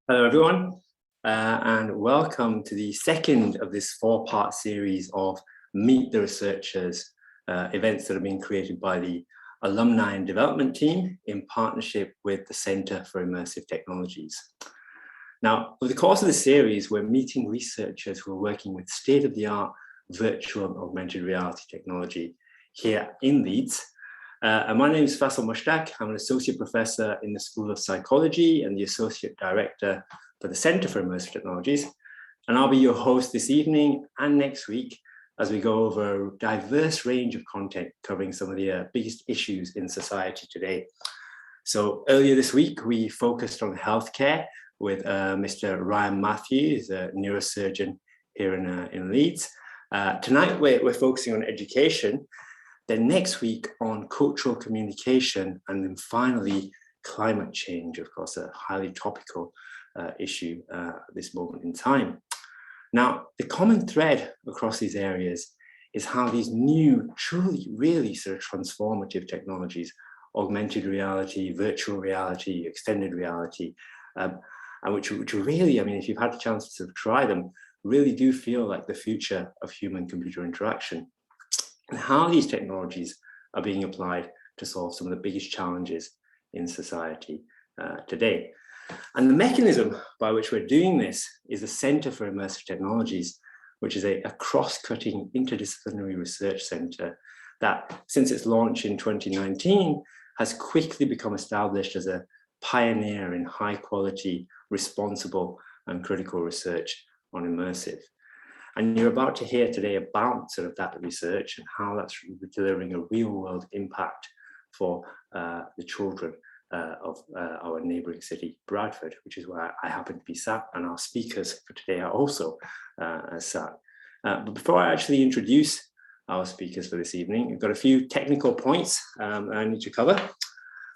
Hello, everyone, and welcome to the second of this four-part series of Meet the Researchers events that are being created by the Alumni and Development Team in partnership with the Center for Immersive Technologies. Now, over the course of the series, we're meeting researchers who are working with state-of-the-art virtual and augmented reality technology here in Leeds. And my name is Faisal Mushtaq. I'm an associate professor in the School of Psychology and the associate director for the Center for Immersive Technologies. And I'll be your host this evening and next week as we go over a diverse range of content covering some of the biggest issues in society today. So earlier this week, we focused on healthcare with Mr. Ryan Matthews, a neurosurgeon here in Leeds. Tonight, we're focusing on education. Then next week on cultural communication, and then finally climate change, of course, a highly topical issue at this moment in time. Now, the common thread across these areas is how these new, truly, really sort of transformative technologies, augmented reality, virtual reality, extended reality, and which really, I mean, if you've had the chance to sort of try them, really do feel like the future of human-computer interaction. And how these technologies are being applied to solve some of the biggest challenges in society today. And the mechanism by which we're doing this is the Center for Immersive Technologies, which is a cross-cutting interdisciplinary research center that, since its launch in 2019, has quickly become established as a pioneer in high-quality, responsible, and critical research on immersive. And you're about to hear today about sort of that research and how that's delivering a real world impact for the children of our neighbouring city, Bradford, which is where I happen to be sat, and our speakers for today are also sat. But before I actually introduce our speakers for this evening, I've got a few technical points I need to cover.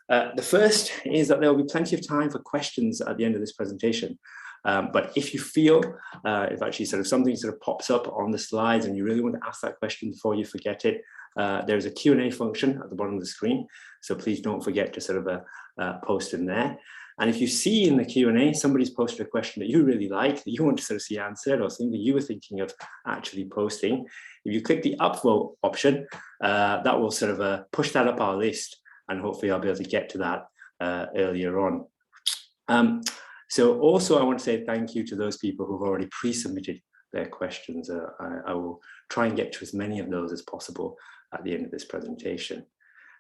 The first is that there will be plenty of time for questions at the end of this presentation. But if you feel, if actually sort of something sort of pops up on the slides and you really want to ask that question before you forget it, there's a Q&A function at the bottom of the screen. So please don't forget to sort of post in there. And if you see in the Q&A, somebody's posted a question that you really like, that you want to sort of see answered, or something that you were thinking of actually posting, if you click the upvote option, that will sort of push that up our list, and hopefully I'll be able to get to that earlier on. So also I want to say thank you to those people who've already pre-submitted their questions. I will try and get to as many of those as possible at the end of this presentation.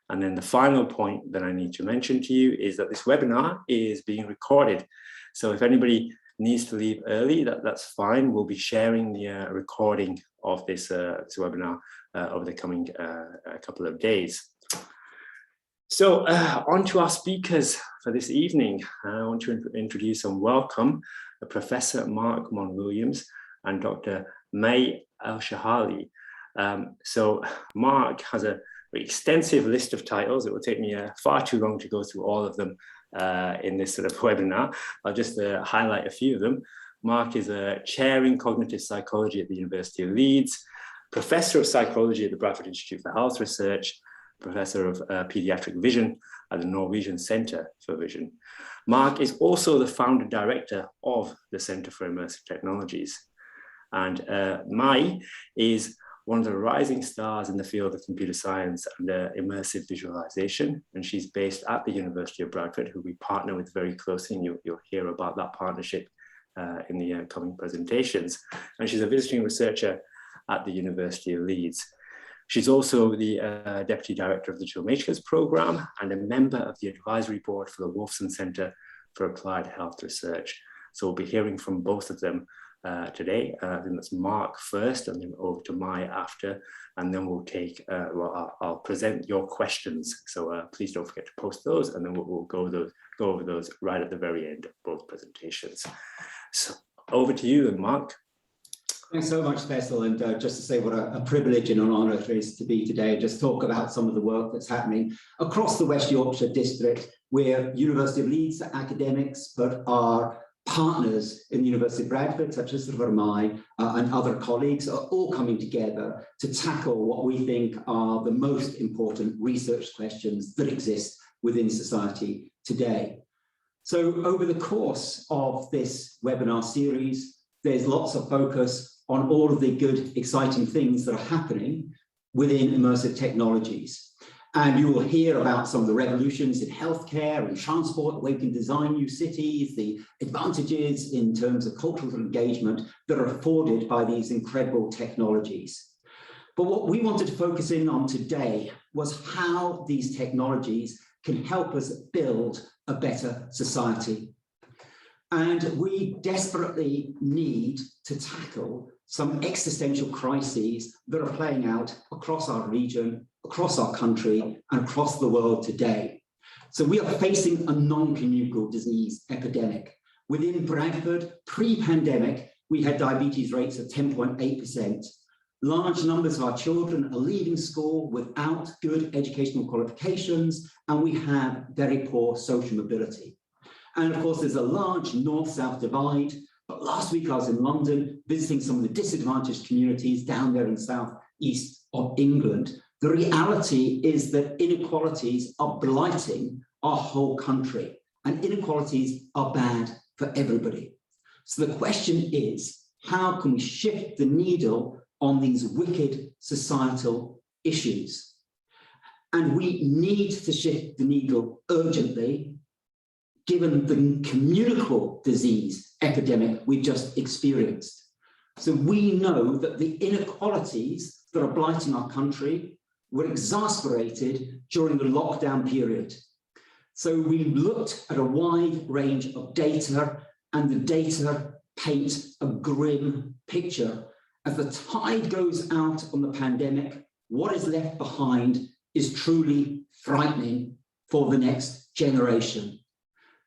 And then the final point that I need to mention to you is that this webinar is being recorded. So if anybody needs to leave early, that's fine. We'll be sharing the recording of this webinar over the coming couple of days. So on to our speakers for this evening. I want to introduce and welcome Professor Mark Mon-Williams and Dr. May Elshehaly. So Mark has a very extensive list of titles. It will take me far too long to go through all of them in this sort of webinar. I'll just highlight a few of them. Mark is a chair in cognitive psychology at the University of Leeds, professor of psychology at the Bradford Institute for Health Research, professor of pediatric vision at the Norwegian Center for Vision. Mark is also the founder director of the Center for Immersive Technologies. And Mai is one of the rising stars in the field of computer science and immersive visualization. And she's based at the University of Bradford, who we partner with very closely, and you'll hear about that partnership in the coming presentations. And she's a visiting researcher at the University of Leeds. She's also the Deputy Director of the Digital Matrix Programme and a member of the Advisory Board for the Wolfson Centre for Applied Health Research. So we'll be hearing from both of them today. I think that's Mark first, and then over to Mai after, and then we'll take, I'll present your questions. So please don't forget to post those, and then we'll go over those right at the very end of both presentations. So over to you, Mark. Thanks so much, Faisal, and just to say what a privilege and an honour it is to be today and just talk about some of the work that's happening across the West Yorkshire district. We're University of Leeds academics, but our partners in the University of Bradford, such as Mai and other colleagues, are all coming together to tackle what we think are the most important research questions that exist within society today. So over the course of this webinar series, there's lots of focus on all of the good, exciting things that are happening within immersive technologies. And you will hear about some of the revolutions in healthcare and transport, the way we can design new cities, the advantages in terms of cultural engagement that are afforded by these incredible technologies. But what we wanted to focus in on today was how these technologies can help us build a better society. And we desperately need to tackle some existential crises that are playing out across our region, across our country, and across the world today. So we are facing a non-communicable disease epidemic. Within Bradford, pre-pandemic, we had diabetes rates of 10.8%. Large numbers of our children are leaving school without good educational qualifications, and we have very poor social mobility. And of course, there's a large north-south divide. But last week I was in London visiting some of the disadvantaged communities down there in the southeast of England. The reality is that inequalities are blighting our whole country, and inequalities are bad for everybody. So the question is, how can we shift the needle on these wicked societal issues? And we need to shift the needle urgently, given the communicable disease epidemic we just experienced. So we know that the inequalities that are blighting our country were exasperated during the lockdown period. So we looked at a wide range of data, and the data paint a grim picture. As the tide goes out on the pandemic, what is left behind is truly frightening for the next generation.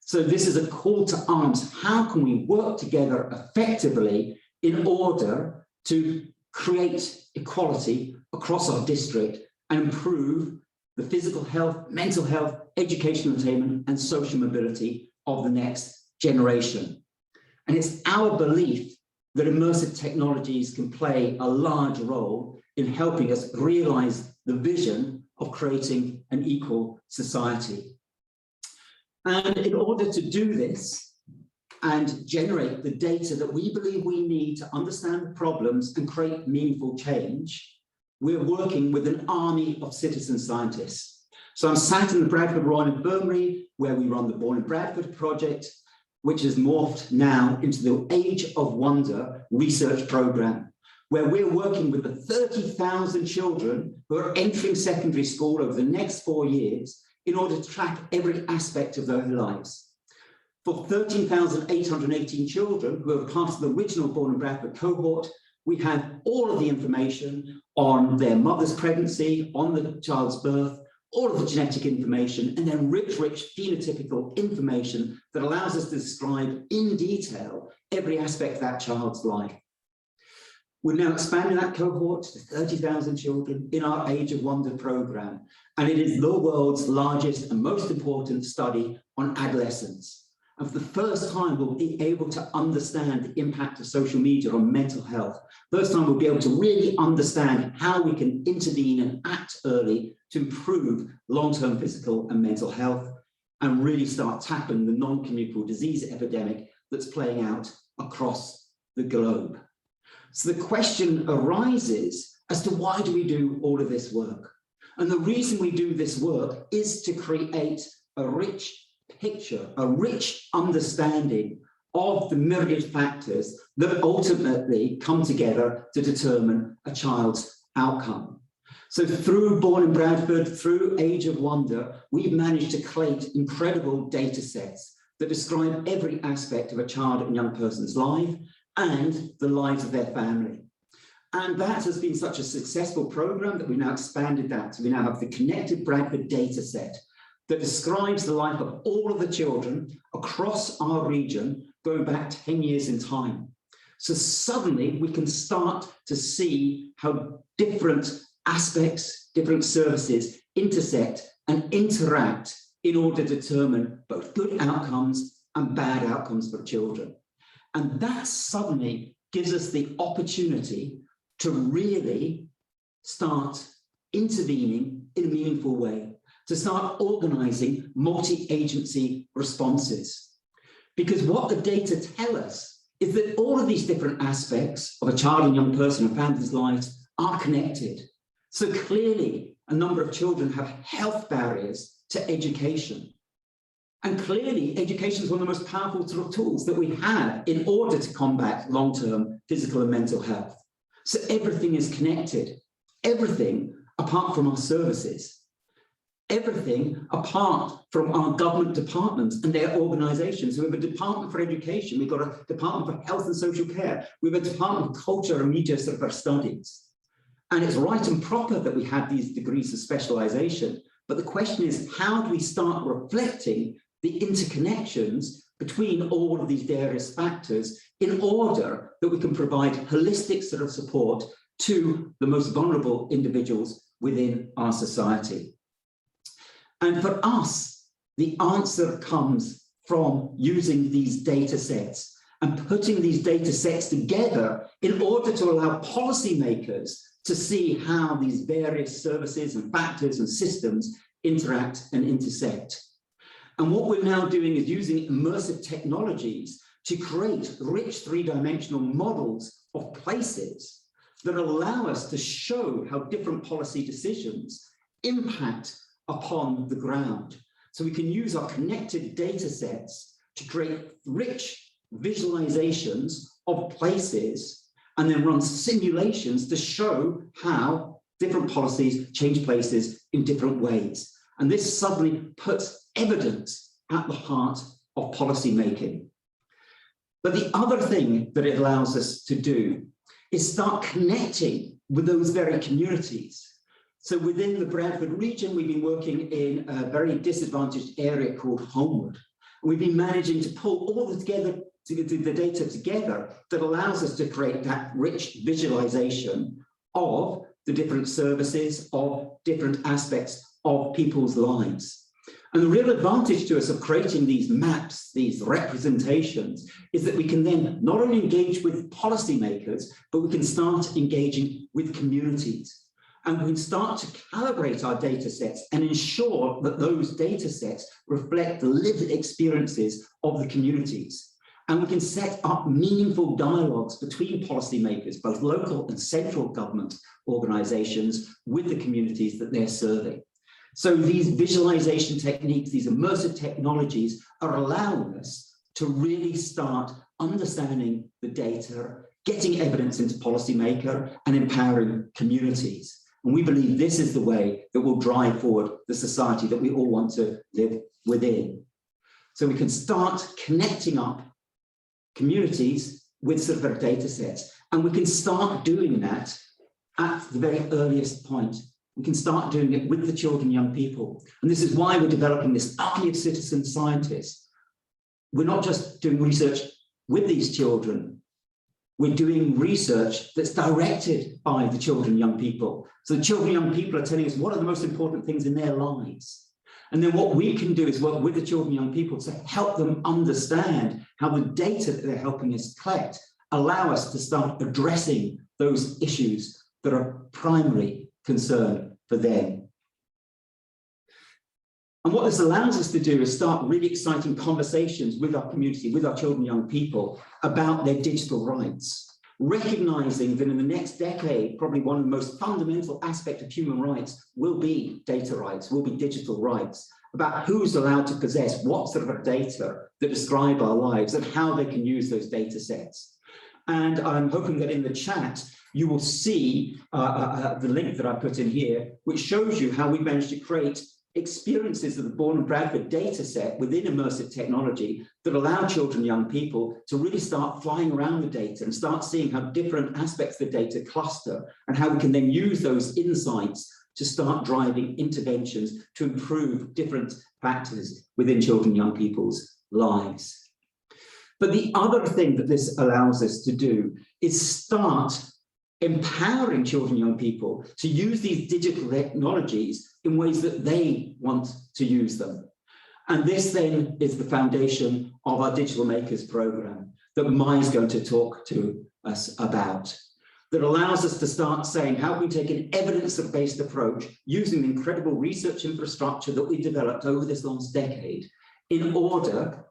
So this is a call to arms. How can we work together effectively in order to create equality across our district and improve the physical health, mental health, educational attainment, and social mobility of the next generation? And it's our belief that immersive technologies can play a large role in helping us realize the vision of creating an equal society. And in order to do this and generate the data that we believe we need to understand the problems and create meaningful change, we're working with an army of citizen scientists. So I'm sat in the Bradford Royal Infirmary, where we run the Born in Bradford project, which has morphed now into the Age of Wonder research program, where we're working with the 30,000 children who are entering secondary school over the next 4 years in order to track every aspect of their lives. For 13,818 children who are part of the original Born in Bradford cohort, we have all of the information on their mother's pregnancy, on the child's birth, all of the genetic information, and then rich phenotypical information that allows us to describe in detail every aspect of that child's life. We're now expanding that cohort to 30,000 children in our Age of Wonder program, and it is the world's largest and most important study on adolescence. And for the first time, we'll be able to understand the impact of social media on mental health. First time we'll be able to really understand how we can intervene and act early to improve long-term physical and mental health, and really start tackling the non-communicable disease epidemic that's playing out across the globe. So the question arises as to why do we do all of this work? And the reason we do this work is to create a rich picture, a rich understanding of the myriad factors that ultimately come together to determine a child's outcome. So through Born in Bradford, through Age of Wonder, we've managed to collate incredible data sets that describe every aspect of a child and young person's life and the lives of their family. And that has been such a successful program that we've now expanded that. So we now have the Connected Bradford data set that describes the life of all of the children across our region going back 10 years in time. So suddenly we can start to see how different aspects, different services intersect and interact in order to determine both good outcomes and bad outcomes for children. And that suddenly gives us the opportunity to really start intervening in a meaningful way, to start organizing multi-agency responses. Because what the data tell us is that all of these different aspects of a child and young person and family's lives are connected. So clearly, a number of children have health barriers to education. And clearly, education is one of the most powerful sort of tools that we have in order to combat long-term physical and mental health. So everything is connected, everything apart from our services, everything apart from our government departments and their organizations. So we have a department for education, we've got a department for health and social care, we have a department of culture and media sort of our studies. And it's right and proper that we have these degrees of specialization. But the question is, how do we start reflecting the interconnections between all of these various factors in order that we can provide holistic sort of support to the most vulnerable individuals within our society? And for us, the answer comes from using these data sets and putting these data sets together in order to allow policymakers to see how these various services and factors and systems interact and intersect. And what we're now doing is using immersive technologies to create rich three-dimensional models of places that allow us to show how different policy decisions impact upon the ground. So we can use our connected data sets to create rich visualizations of places and then run simulations to show how different policies change places in different ways. And this suddenly puts evidence at the heart of policy making. But the other thing that it allows us to do is start connecting with those very communities. So within the Bradford region, we've been working in a very disadvantaged area called Homewood. And we've been managing to pull all the data together that allows us to create that rich visualization of the different services, of different aspects of people's lives. And the real advantage to us of creating these maps, these representations, is that we can then not only engage with policymakers, but we can start engaging with communities. And we can start to calibrate our data sets and ensure that those data sets reflect the lived experiences of the communities. And we can set up meaningful dialogues between policymakers, both local and central government organizations, with the communities that they're serving. So these visualization techniques, these immersive technologies are allowing us to really start understanding the data, getting evidence into policymaker and empowering communities. And we believe this is the way that will drive forward the society that we all want to live within. So we can start connecting up communities with sort of our data sets. And we can start doing that at the very earliest point. We can start doing it with the children and young people. And this is why we're developing this army of citizen scientists. We're not just doing research with these children. We're doing research that's directed by the children and young people. So the children and young people are telling us what are the most important things in their lives. And then what we can do is work with the children and young people to help them understand how the data that they're helping us collect allow us to start addressing those issues that are primary concern for them. And what this allows us to do is start really exciting conversations with our community, with our children and young people about their digital rights, recognizing that in the next decade, probably one of the most fundamental aspects of human rights will be data rights, will be digital rights, about who's allowed to possess what sort of data that describe our lives and how they can use those data sets. And I'm hoping that in the chat, you will see the link that I put in here, which shows you how we managed to create experiences of the Bourne and Bradford data set within immersive technology that allow children and young people to really start flying around the data and start seeing how different aspects of the data cluster and how we can then use those insights to start driving interventions to improve different factors within children and young people's lives. But the other thing that this allows us to do is start empowering children and young people to use these digital technologies in ways that they want to use them. And this then is the foundation of our Digital Makers program that Mai's going to talk to us about, that allows us to start saying how we take an evidence-based approach using the incredible research infrastructure that we developed over this last decade in order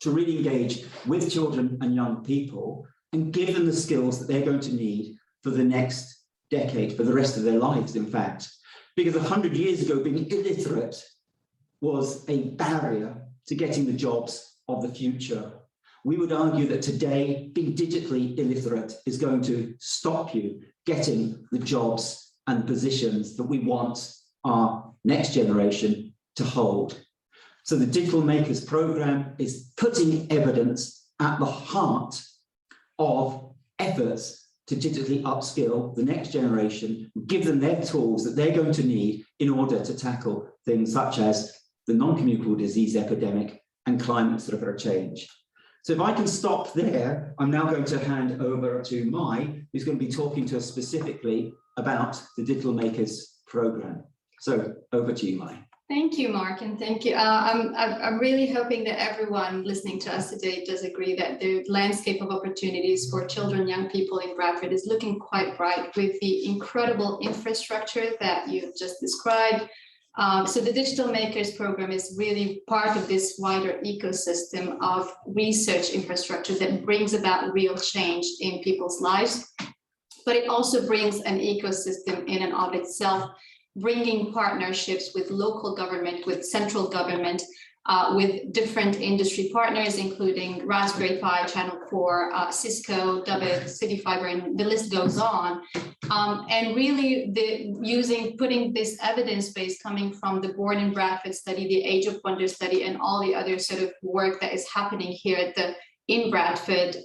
to really engage with children and young people and give them the skills that they're going to need for the next decade, for the rest of their lives, in fact. Because 100 years ago, being illiterate was a barrier to getting the jobs of the future. We would argue that today, being digitally illiterate is going to stop you getting the jobs and positions that we want our next generation to hold. So the Digital Makers Programme is putting evidence at the heart of efforts to digitally upskill the next generation, give them their tools that they're going to need in order to tackle things such as the non-communicable disease epidemic and climate sort of change. So if I can stop there, I'm now going to hand over to Mai, who's going to be talking to us specifically about the Digital Makers Programme. So over to you, Mai. Thank you, Mark, and thank you. I'm really hoping that everyone listening to us today does agree that the landscape of opportunities for children, young people in Bradford is looking quite bright with the incredible infrastructure that you've just described. So the Digital Makers Programme is really part of this wider ecosystem of research infrastructure that brings about real change in people's lives, but it also brings an ecosystem in and of itself, bringing partnerships with local government, with central government, with different industry partners, including Raspberry Pi, Channel 4, Cisco, Dubbit, City Fibre, and the list goes on. And really putting this evidence base coming from the Born in Bradford study, the Age of Wonder study, and all the other sort of work that is happening here in Bradford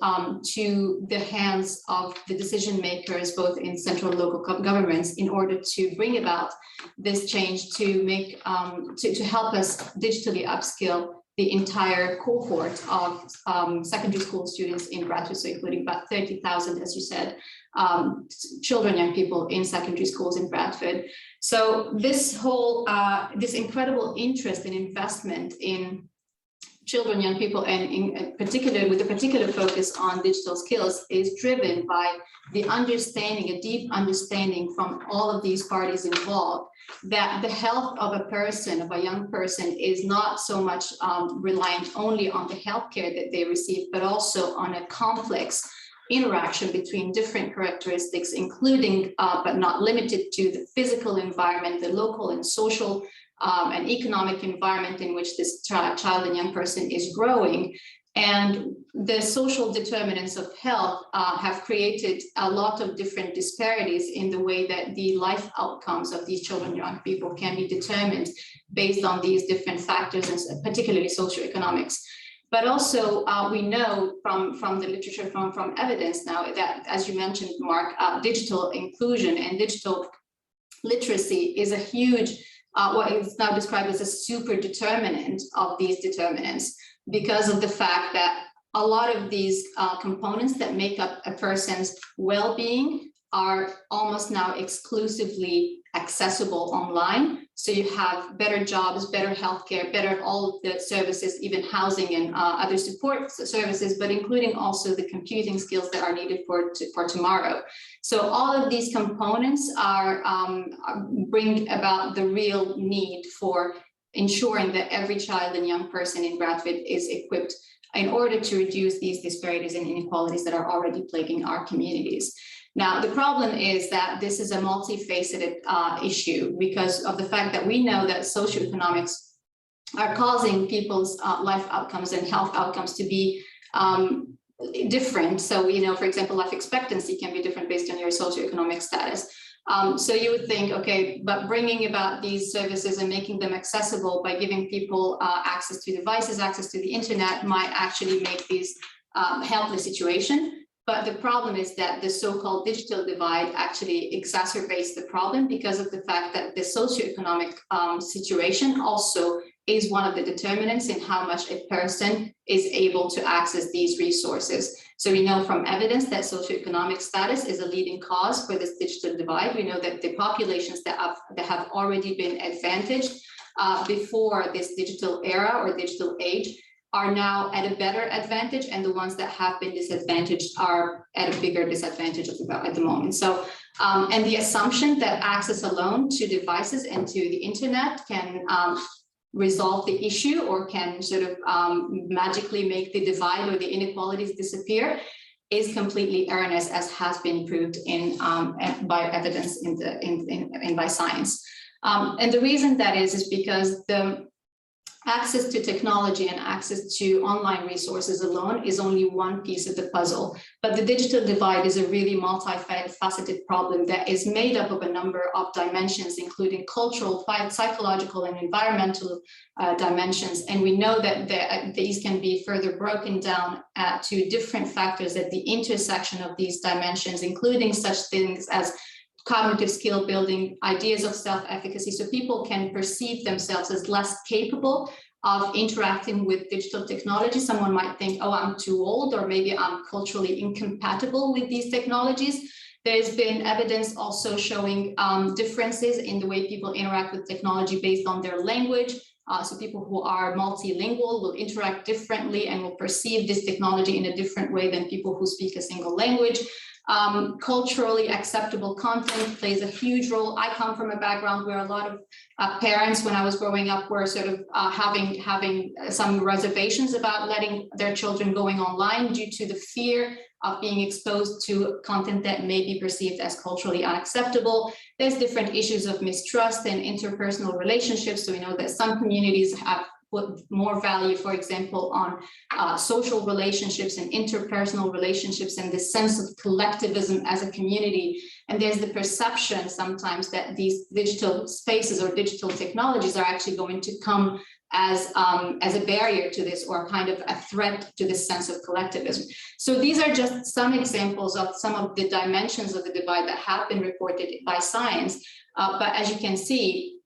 to the hands of the decision makers, both in central and local governments, in order to bring about this change to make to help us digitally upskill the entire cohort of secondary school students in Bradford, so including about 30,000, as you said, children, young people in secondary schools in Bradford. So this whole this incredible interest and investment in children, young people, and in particular with a particular focus on digital skills is driven by the understanding, a deep understanding from all of these parties involved, that the health of a person, of a young person, is not so much reliant only on the healthcare that they receive, but also on a complex interaction between different characteristics, including but not limited to the physical environment, the local and social and economic environment in which this child and young person is growing. And the social determinants of health have created a lot of different disparities in the way that the life outcomes of these children and young people can be determined based on these different factors, and particularly socioeconomics. But also we know from the literature, from evidence now, that, as you mentioned, Mark, digital inclusion and digital literacy is a huge what is now described as a super determinant of these determinants, because of the fact that a lot of these components that make up a person's well-being are almost now exclusively accessible online. So you have better jobs, better healthcare, better all of the services, even housing and other support services, but including also the computing skills that are needed for tomorrow. So all of these components bring about the real need for ensuring that every child and young person in Bradford is equipped in order to reduce these disparities and inequalities that are already plaguing our communities. Now, the problem is that this is a multifaceted issue because of the fact that we know that socioeconomics are causing people's life outcomes and health outcomes to be different. So we know, for example, life expectancy can be different based on your socioeconomic status. So you would think, okay, but bringing about these services and making them accessible by giving people access to devices, access to the internet, might actually make these help the situation. But the problem is that the so-called digital divide actually exacerbates the problem because of the fact that the socioeconomic situation also is one of the determinants in how much a person is able to access these resources. So we know from evidence that socioeconomic status is a leading cause for this digital divide. We know that the populations that have already been advantaged before this digital era or digital age are now at a better advantage, and the ones that have been disadvantaged are at a bigger disadvantage at the moment. So, and the assumption that access alone to devices and to the internet can resolve the issue or can sort of magically make the divide or the inequalities disappear is completely erroneous, as has been proved in by evidence in by science. And the reason that is because the access to technology and access to online resources alone is only one piece of the puzzle. But the digital divide is a really multifaceted problem that is made up of a number of dimensions, including cultural, psychological, and environmental dimensions. And we know that these can be further broken down to different factors at the intersection of these dimensions, including such things as cognitive skill building, ideas of self-efficacy, so people can perceive themselves as less capable of interacting with digital technology. Someone might think, oh, I'm too old, or maybe I'm culturally incompatible with these technologies. There's been evidence also showing differences in the way people interact with technology based on their language. So people who are multilingual will interact differently and will perceive this technology in a different way than people who speak a single language. Culturally acceptable content plays a huge role. I come from a background where a lot of parents, when I was growing up, were sort of having some reservations about letting their children going online due to the fear of being exposed to content that may be perceived as culturally unacceptable. There's different issues of mistrust and interpersonal relationships. So we know that some communities have put more value, for example, on social relationships and interpersonal relationships and this sense of collectivism as a community. And there's the perception sometimes that these digital spaces or digital technologies are actually going to come as a barrier to this, or kind of a threat to this sense of collectivism. So these are just some examples of some of the dimensions of the divide that have been reported by science. But as you can see,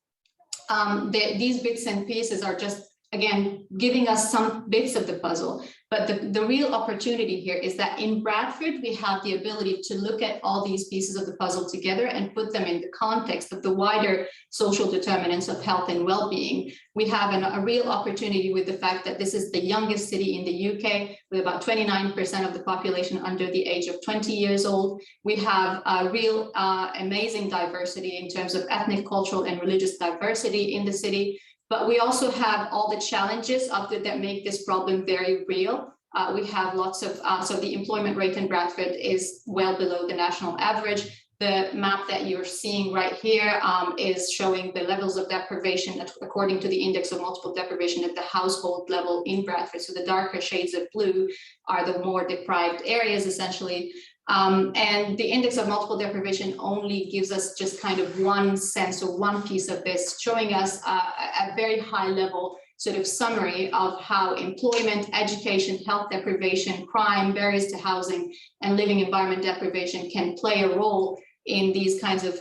these bits and pieces are just, again, giving us some bits of the puzzle. But the real opportunity here is that in Bradford, we have the ability to look at all these pieces of the puzzle together and put them in the context of the wider social determinants of health and well-being. We have a real opportunity with the fact that this is the youngest city in the UK, with about 29% of the population under the age of 20 years old. We have a real amazing diversity in terms of ethnic, cultural, and religious diversity in the city. But we also have all the challenges that make this problem very real. We have lots of, so the employment rate in Bradford is well below the national average. The map that you're seeing right here is showing the levels of deprivation according to the index of multiple deprivation at the household level in Bradford. So the darker shades of blue are the more deprived areas, essentially. And the index of multiple deprivation only gives us just kind of one sense or one piece of this, showing us a very high level sort of summary of how employment, education, health deprivation, crime, barriers to housing, and living environment deprivation can play a role in these kinds of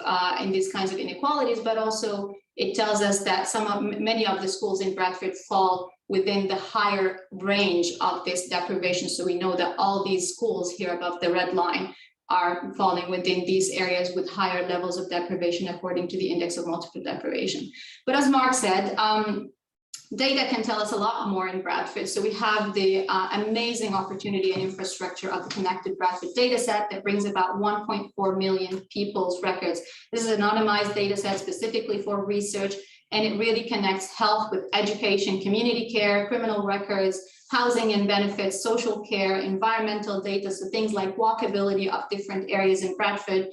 inequalities. But also it tells us that many of the schools in Bradford fall within the higher range of this deprivation. So we know that all these schools here above the red line are falling within these areas with higher levels of deprivation according to the index of multiple deprivation. But as Mark said, data can tell us a lot more in Bradford. So we have the amazing opportunity and infrastructure of the Connected Bradford data set that brings about 1.4 million people's records. This is an anonymized data set specifically for research, and it really connects health with education, community care, criminal records, housing and benefits, social care, environmental data, so things like walkability of different areas in Bradford.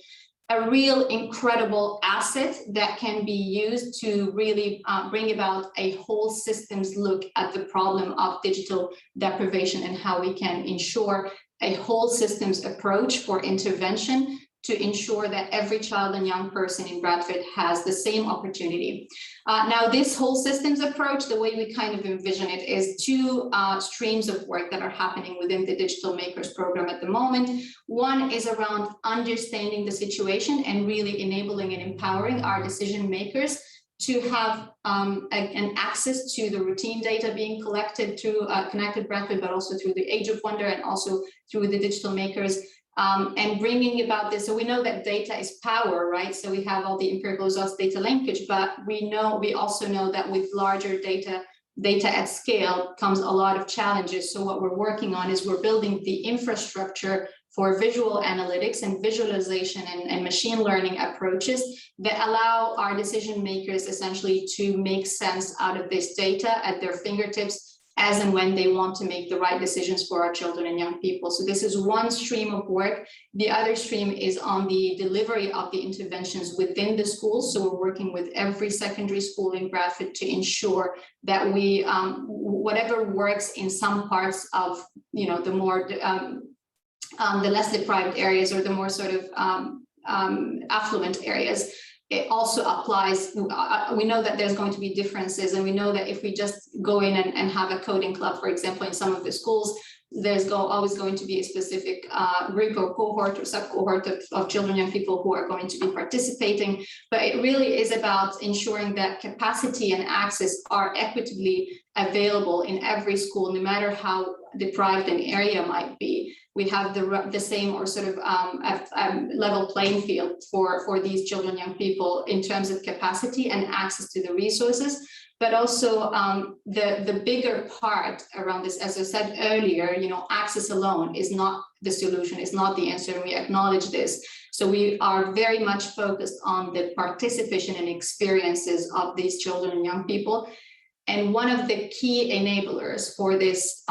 A real incredible asset that can be used to really bring about a whole systems look at the problem of digital deprivation and how we can ensure a whole systems approach for intervention to ensure that every child and young person in Bradford has the same opportunity. Now, this whole systems approach, the way we kind of envision it, is two streams of work that are happening within the Digital Makers program at the moment. One is around understanding the situation and really enabling and empowering our decision makers to have an access to the routine data being collected through Connected Bradford, but also through the Age of Wonder and also through the Digital Makers. And bringing about this, so we know that data is power, right? So we have all the empirical results, data linkage, but we also know that with larger data data at scale comes a lot of challenges. So what we're working on is we're building the infrastructure for visual analytics and visualization and machine learning approaches that allow our decision makers essentially to make sense out of this data at their fingertips as and when they want to make the right decisions for our children and young people. So this is one stream of work. The other stream is on the delivery of the interventions within the schools. So we're working with every secondary school in Bradford to ensure that we, whatever works in some parts of, you know, the more, the less deprived areas or the more sort of affluent areas, it also applies. We know that there's going to be differences, and we know that if we just go in and have a coding club, for example, in some of the schools, there's always going to be a specific group or cohort or sub-cohort of children, young people who are going to be participating. But it really is about ensuring that capacity and access are equitably available in every school, no matter how deprived an area might be. We have the same or sort of level playing field for these children, young people in terms of capacity and access to the resources. But also the bigger part around this, as I said earlier, you know, access alone is not the solution, is not the answer, and we acknowledge this. So we are very much focused on the participation and experiences of these children and young people. And one of the key enablers for this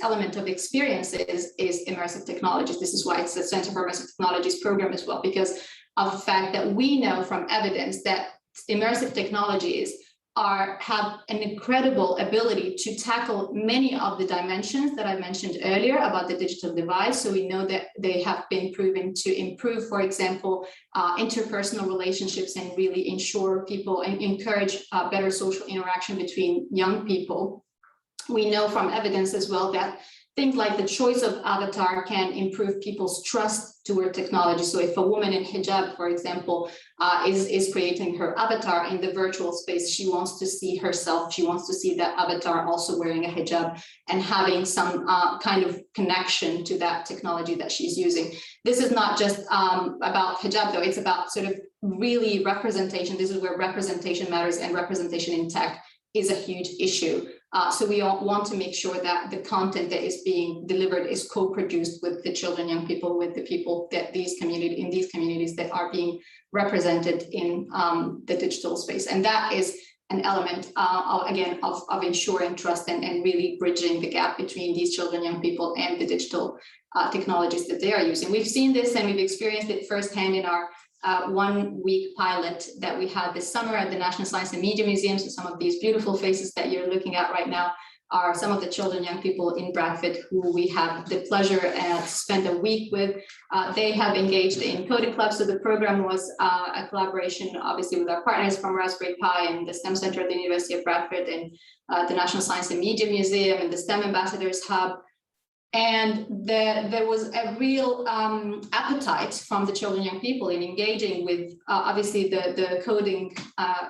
element of experiences is immersive technologies. This is why it's the Center for Immersive Technologies program as well, because of the fact that we know from evidence that immersive technologies have an incredible ability to tackle many of the dimensions that I mentioned earlier about the digital divide. So we know that they have been proven to improve, for example, interpersonal relationships and really ensure people and encourage better social interaction between young people. We know from evidence as well that things like the choice of avatar can improve people's trust toward technology. So if a woman in hijab, for example, is creating her avatar in the virtual space, she wants to see herself, she wants to see that avatar also wearing a hijab and having some kind of connection to that technology that she's using. This is not just about hijab though, it's about sort of really representation. This is where representation matters, and representation in tech is a huge issue. So we all want to make sure that the content that is being delivered is co-produced with the children, young people, with the people that in these communities that are being represented in the digital space. And that is an element, again, of ensuring trust and really bridging the gap between these children, young people, and the digital technologies that they are using. We've seen this and we've experienced it firsthand in our 1-week pilot that we had this summer at the National Science and Media Museum. So some of these beautiful faces that you're looking at right now are some of the children, young people in Bradford who we have the pleasure to spend a week with. They have engaged in coding clubs. So the program was a collaboration, obviously, with our partners from Raspberry Pi and the STEM Center at the University of Bradford and the National Science and Media Museum and the STEM Ambassadors Hub. And there was a real appetite from the children, young people in engaging with, obviously the coding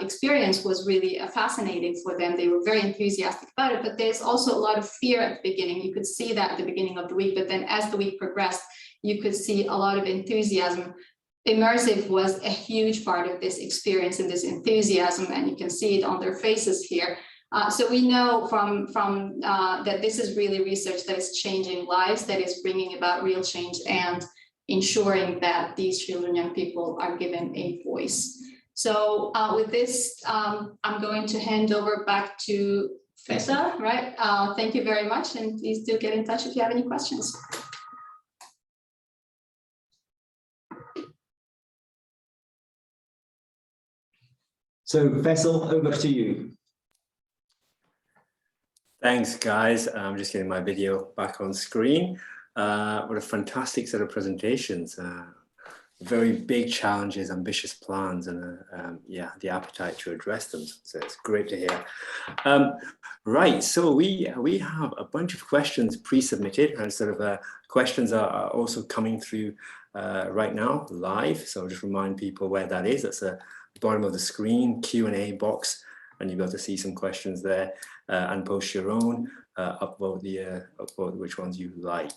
experience was really fascinating for them. They were very enthusiastic about it, but there's also a lot of fear at the beginning. You could see that at the beginning of the week, but then as the week progressed, you could see a lot of enthusiasm. Immersive was a huge part of this experience and this enthusiasm, and you can see it on their faces here. So we know from that this is really research that is changing lives, that is bringing about real change and ensuring that these children, young people are given a voice. So with this, I'm going to hand over back to Faisal, right? Thank you very much, and please do get in touch if you have any questions. So Faisal, over to you. Thanks, guys. I'm just getting my video back on screen. What a fantastic set of presentations. Very big challenges, ambitious plans, and yeah, the appetite to address them. So it's great to hear. Right, so we have a bunch of questions pre-submitted, and sort of questions are also coming through right now, live. So I'll just remind people where that is. That's the bottom of the screen, Q&A box, and you'll be able to see some questions there and post your own, upvote which ones you like.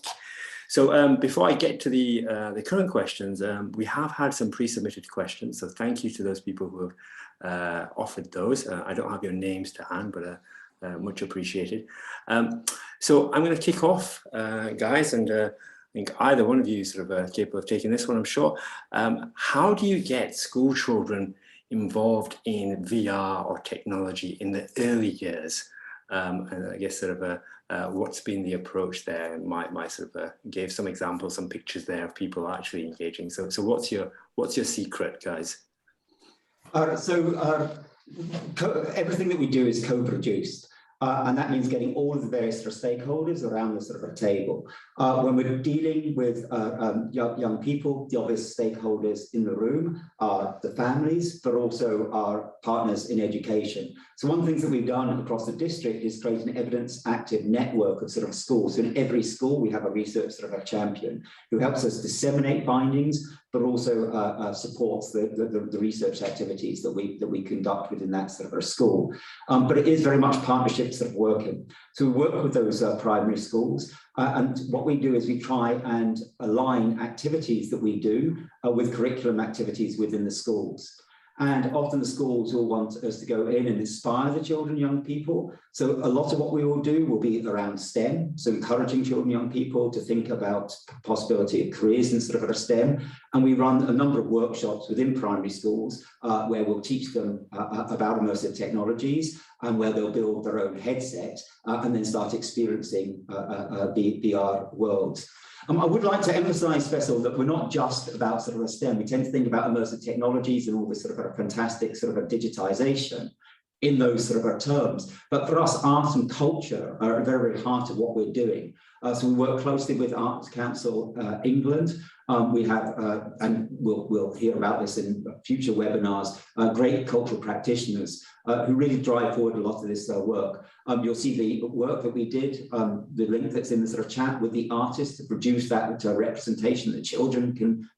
So before I get to the current questions, we have had some pre-submitted questions. So thank you to those people who have offered those. I don't have your names to hand, but much appreciated. So I'm going to kick off, guys, and I think either one of you is sort of capable of taking this one, I'm sure. How do you get school children involved in VR or technology in the early years? And I guess sort of what's been the approach there? My sort of gave some examples, some pictures there of people actually engaging. So what's your secret, guys? Everything that we do is co-produced. And that means getting all of the various sort of stakeholders around the sort of a table. When we're dealing with young people, the obvious stakeholders in the room are the families, but also our partners in education. So one of the things that we've done across the district is create an evidence active network of sort of schools. So in every school, we have a research sort of a champion who helps us disseminate findings, but also supports the research activities that we conduct within that sort of a school. But it is very much partnership sort of working. So we work with those primary schools, and what we do is we try and align activities that we do with curriculum activities within the schools. And often the schools will want us to go in and inspire the children, young people. So a lot of what we will do will be around STEM. So encouraging children, young people to think about the possibility of careers in sort of a STEM. And we run a number of workshops within primary schools where we'll teach them about immersive technologies and where they'll build their own headset and then start experiencing VR worlds. I would like to emphasize, Faisal, that we're not just about sort of a STEM. We tend to think about immersive technologies and all this sort of a fantastic sort of a digitization in those sort of terms. But for us, art and culture are at the very, very heart of what we're doing. So we work closely with Arts Council England. We have, and we'll hear about this in future webinars, great cultural practitioners who really drive forward a lot of this work. You'll see the work that we did, the link that's in the sort of chat with the artists to produce that representation that children can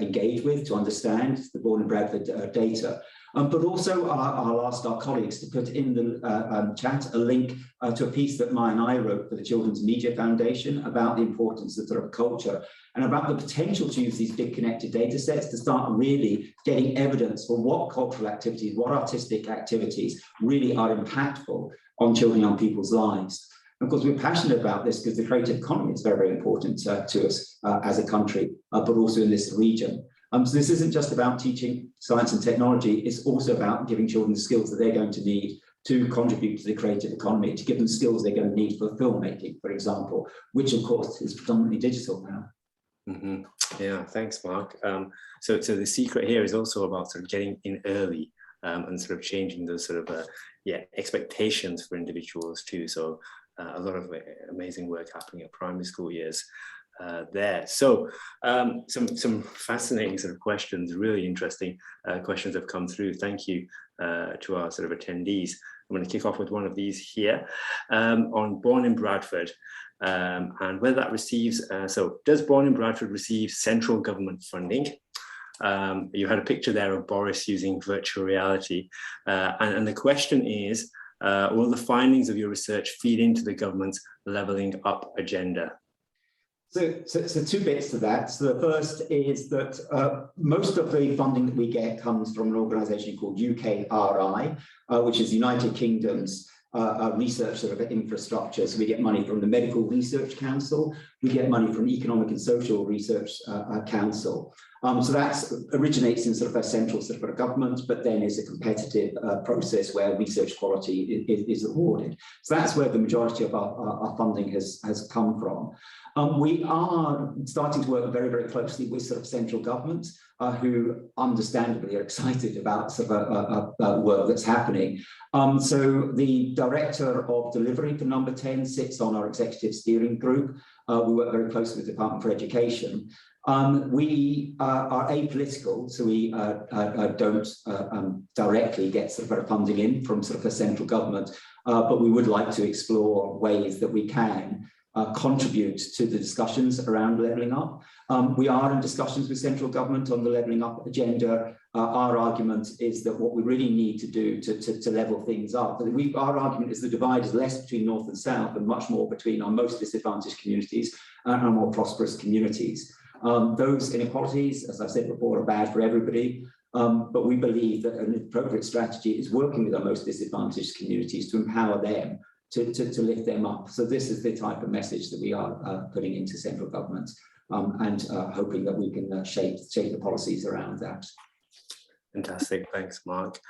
engage with to understand the Born in Bradford data. But also I'll ask our colleagues to put in the chat a link to a piece that Maya and I wrote for the Children's Media Foundation about the importance of sort of culture and about the potential to use these big connected data sets to start really getting evidence for what cultural activities, what artistic activities really are impactful on children and young people's lives. And of course, we're passionate about this because the creative economy is very, very important to us as a country, but also in this region. So this isn't just about teaching science and technology, it's also about giving children the skills that they're going to need to contribute to the creative economy, to give them skills they're going to need for filmmaking, for example, which of course is predominantly digital now. Mm-hmm. Yeah, thanks, Mark. So the secret here is also about sort of getting in early and sort of changing those sort of expectations for individuals too. So a lot of amazing work happening at primary school years there. So some fascinating sort of questions, really interesting questions have come through. Thank you to our sort of attendees. I'm going to kick off with one of these here on Born in Bradford. And whether that receives, so does Born in Bradford receive central government funding? You had a picture there of Boris using virtual reality. And the question is, will the findings of your research feed into the government's levelling up agenda? So two bits to that. So the first is that most of the funding that we get comes from an organisation called UKRI, which is United Kingdom's research sort of infrastructure. So we get money from the Medical Research Council, we get money from Economic and Social Research Council. So that originates in sort of a central sort of a government, but then is a competitive process where research quality is awarded. So that's where the majority of our funding has come from. We are starting to work very, very closely with sort of central government, who understandably are excited about sort of work that's happening. So the Director of Delivery for Number 10 sits on our executive steering group. We work very closely with the Department for Education. We are apolitical, so we don't directly get sort of funding in from sort of the central government, but we would like to explore ways that we can contribute to the discussions around levelling up. We are in discussions with central government on the levelling up agenda. Our argument is that what we really need to do to level things up, our argument is the divide is less between north and south and much more between our most disadvantaged communities and our more prosperous communities. Those inequalities, as I said before, are bad for everybody. But we believe that an appropriate strategy is working with our most disadvantaged communities to empower them, to lift them up. So this is the type of message that we are putting into central government, and hoping that we can shape the policies around that. Fantastic, thanks, Mark.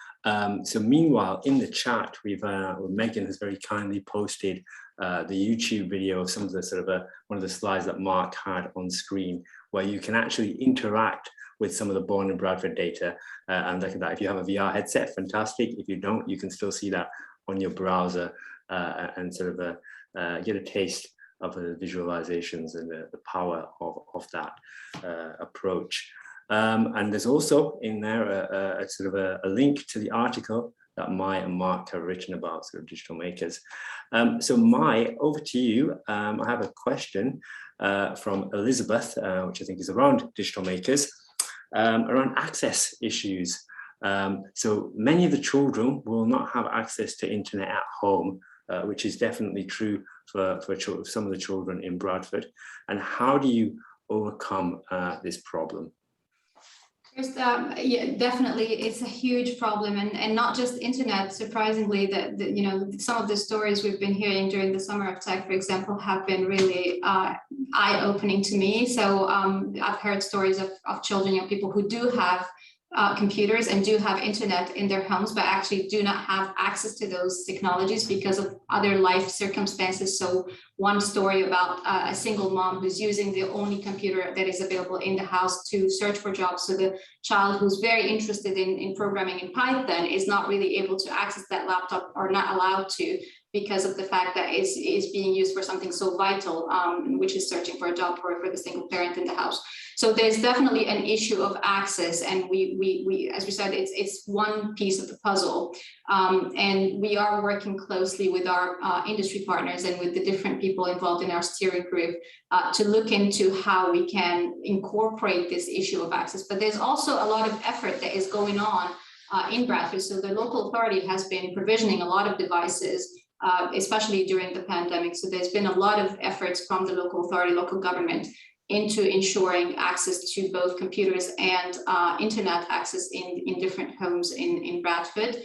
So meanwhile, in the chat, Megan has very kindly posted the YouTube video of some of the one of the slides that Mark had on screen, where you can actually interact with some of the Born in Bradford data. And look at that. If you have a VR headset, fantastic. If you don't, you can still see that on your browser and get a taste of the visualizations and the power of that approach. And there's also in there a link to the article that Mai and Mark have written about digital makers. So Mai, over to you. I have a question from Elizabeth, which I think is around digital makers, around access issues. So many of the children will not have access to internet at home, which is definitely true for some of the children in Bradford. And how do you overcome this problem? Yeah, definitely, it's a huge problem, and not just internet. Surprisingly, that some of the stories we've been hearing during the Summer of Tech, for example, have been really eye-opening to me. So I've heard stories of children, young people who do have computers and do have internet in their homes, but actually do not have access to those technologies because of other life circumstances. So one story about a single mom who's using the only computer that is available in the house to search for jobs. So the child who's very interested in programming in Python is not really able to access that laptop, or not allowed to, because of the fact that is being used for something so vital, which is searching for a job for the single parent in the house. So there's definitely an issue of access, and we as we said, it's one piece of the puzzle, and we are working closely with our industry partners and with the different people involved in our steering group to look into how we can incorporate this issue of access. But there's also a lot of effort that is going on in Bradford. So the local authority has been provisioning a lot of devices, especially during the pandemic. So there's been a lot of efforts from the local authority, local government, into ensuring access to both computers and internet access in different homes in Bradford.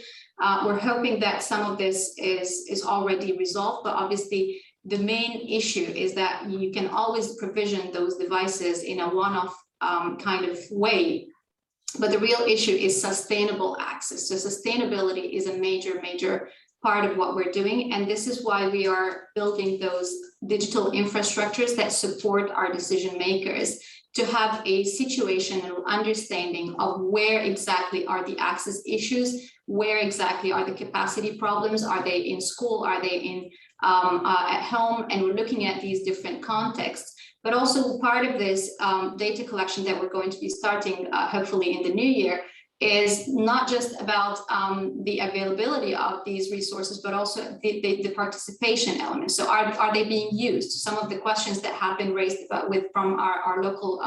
We're hoping that some of this is already resolved, but obviously the main issue is that you can always provision those devices in a one-off kind of way. But the real issue is sustainable access. So sustainability is a major part of what we're doing. And this is why we are building those digital infrastructures that support our decision makers to have a situational understanding of where exactly are the access issues, where exactly are the capacity problems, are they in school, are they in at home, and we're looking at these different contexts. But also part of this data collection that we're going to be starting hopefully in the new year is not just about the availability of these resources, but also the participation element. So are they being used? Some of the questions that have been raised from our local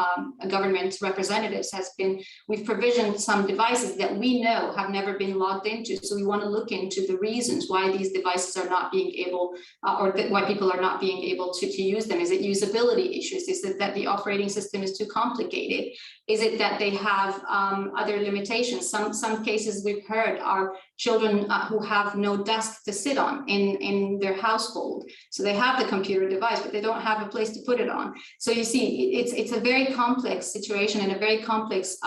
government representatives has been, we've provisioned some devices that we know have never been logged into. So we want to look into the reasons why these devices are not being able, why people are not being able to use them. Is it usability issues? Is it that the operating system is too complicated? Is it that they have other limitations? Some cases we've heard are children who have no desk to sit on in their household. So they have the computer device, but they don't have a place to put it on. So you see, it's a very complex situation and a very complex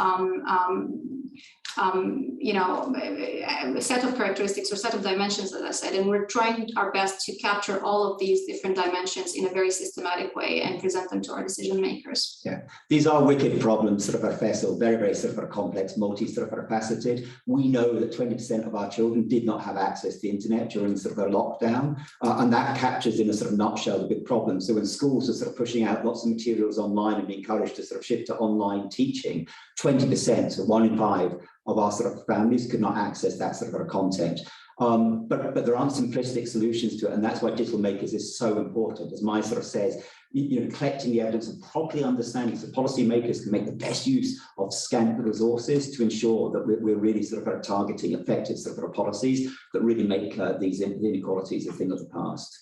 set of characteristics or set of dimensions, as I said, and we're trying our best to capture all of these different dimensions in a very systematic way and present them to our decision makers. Yeah, these are wicked problems, Faisal, very complex, multi-faceted. We know that 20% of our children did not have access to the internet during a lockdown, and that captures in a nutshell the big problem. So when schools are pushing out lots of materials online and being encouraged to shift to online teaching, 20%, so 1 in 5 of our families could not access that content. But there aren't simplistic solutions to it, and that's why digital makers is so important. As Mai says, collecting the evidence and properly understanding, so policymakers can make the best use of scant resources to ensure that we're really targeting effective policies that really make these inequalities a thing of the past.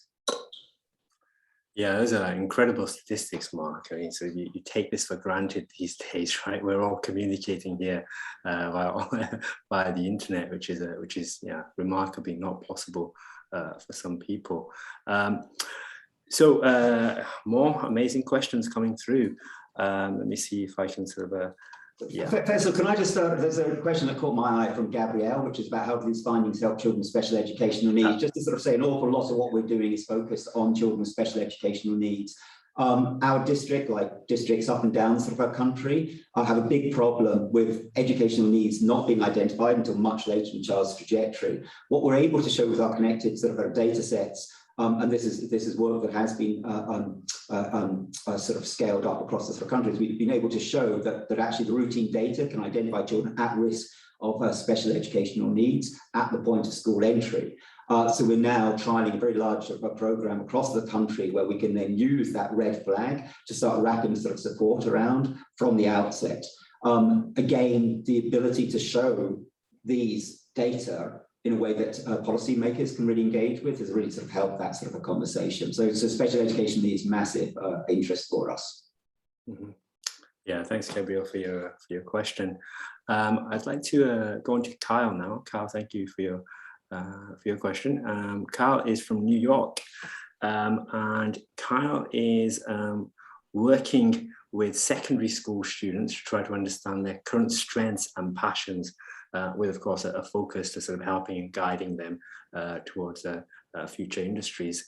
Yeah, those are incredible statistics, Mark. I mean, so you take this for granted these days, right? We're all communicating here via the internet, which is yeah, remarkably not possible for some people. More amazing questions coming through. Let me see if I can sort of yeah. Faisal, can I just start? There's a question that caught my eye from Gabrielle, which is about how these findings help children with special educational needs. Just to sort of say, an awful lot of what we're doing is focused on children with special educational needs. Our district, like districts up and down sort of our country, have a big problem with educational needs not being identified until much later in the child's trajectory. What we're able to show with our connected sort of our data sets, and this is work that has been sort of scaled up across the sort of countries. We've been able to show that actually the routine data can identify children at risk of special educational needs at the point of school entry. So we're now trialing a very large sort of a program across the country where we can then use that red flag to start wrapping sort of support around from the outset. Again, the ability to show these data in a way that policymakers can really engage with has really sort of helped that sort of a conversation. So special education needs massive interest for us. Mm-hmm. Yeah, thanks, Gabriel, for your question. I'd like to go on to Kyle now. Kyle, thank you for your question. Kyle is from New York, and Kyle is working with secondary school students to try to understand their current strengths and passions, with, of course, a focus to sort of helping and guiding them towards future industries.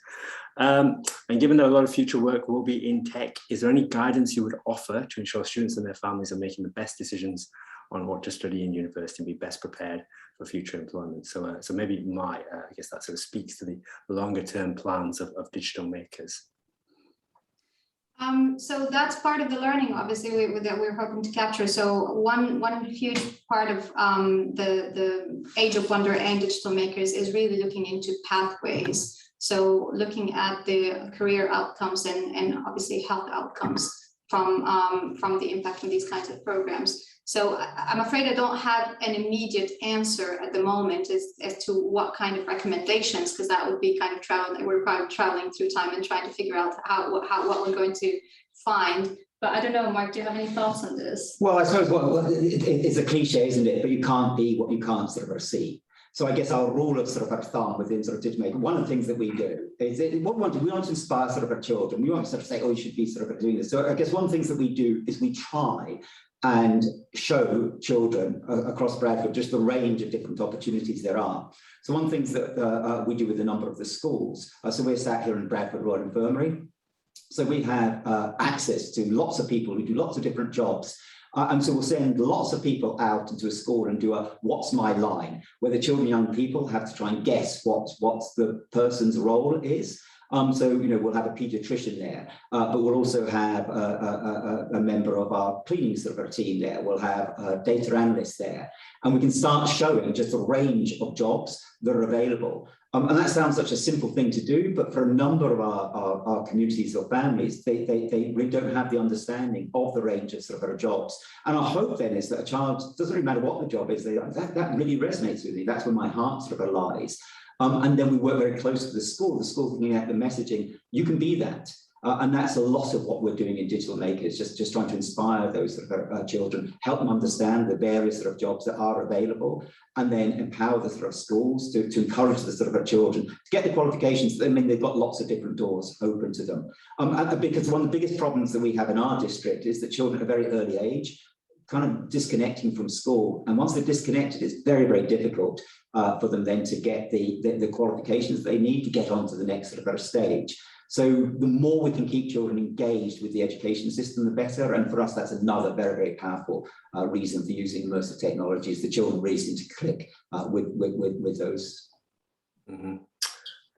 And given that a lot of future work will be in tech, is there any guidance you would offer to ensure students and their families are making the best decisions on what to study in university and be best prepared for future employment? So maybe I guess that sort of speaks to the longer term plans of digital makers. So that's part of the learning, obviously, that we're hoping to capture. So one huge part of the Age of Wonder and digital makers is really looking into pathways. So looking at the career outcomes and obviously health outcomes from the impact of these kinds of programs. So I'm afraid I don't have an immediate answer at the moment as to what kind of recommendations, because that would be kind of we're probably traveling through time and trying to figure out what we're going to find. But I don't know, Mark, do you have any thoughts on this? Well, I suppose it's a cliche, isn't it? But you can't be what you can't sort of see. So I guess our rule of sort of a thumb within sort of digital making, one of the things that we do is what we want to inspire sort of our children. We want to sort of say, oh, you should be sort of doing this. So I guess one of the things that we do is we try and show children across Bradford just the range of different opportunities there are. So one of the things that we do with a number of the schools, so we're sat here in Bradford Royal Infirmary, so we have access to lots of people who do lots of different jobs. And so we'll send lots of people out into a school and do a what's my line, where the children, young people have to try and guess what the person's role is. So, you know, we'll have a pediatrician there, but we'll also have a member of our cleaning sort of our team there. We'll have a data analyst there, and we can start showing just a range of jobs that are available. And that sounds such a simple thing to do, but for a number of our communities or families, they really don't have the understanding of the range of sort of our jobs. And our hope then is that a child, doesn't really matter what the job is, that really resonates with me. That's where my heart sort of lies. And then we work very close to the school looking at the messaging. You can be that. And that's a lot of what we're doing in Digital Makers, just trying to inspire those sort of children, help them understand the various sort of jobs that are available, and then empower the sort of schools to encourage the sort of children to get the qualifications. I mean, they've got lots of different doors open to them. Because one of the biggest problems that we have in our district is that children at a very early age kind of disconnecting from school. And once they're disconnected, it's very, very difficult for them then to get the qualifications they need to get onto the next sort of stage. So the more we can keep children engaged with the education system, the better. And for us, that's another very, very powerful reason for using immersive technologies. The children really seem to click with those. Mm-hmm.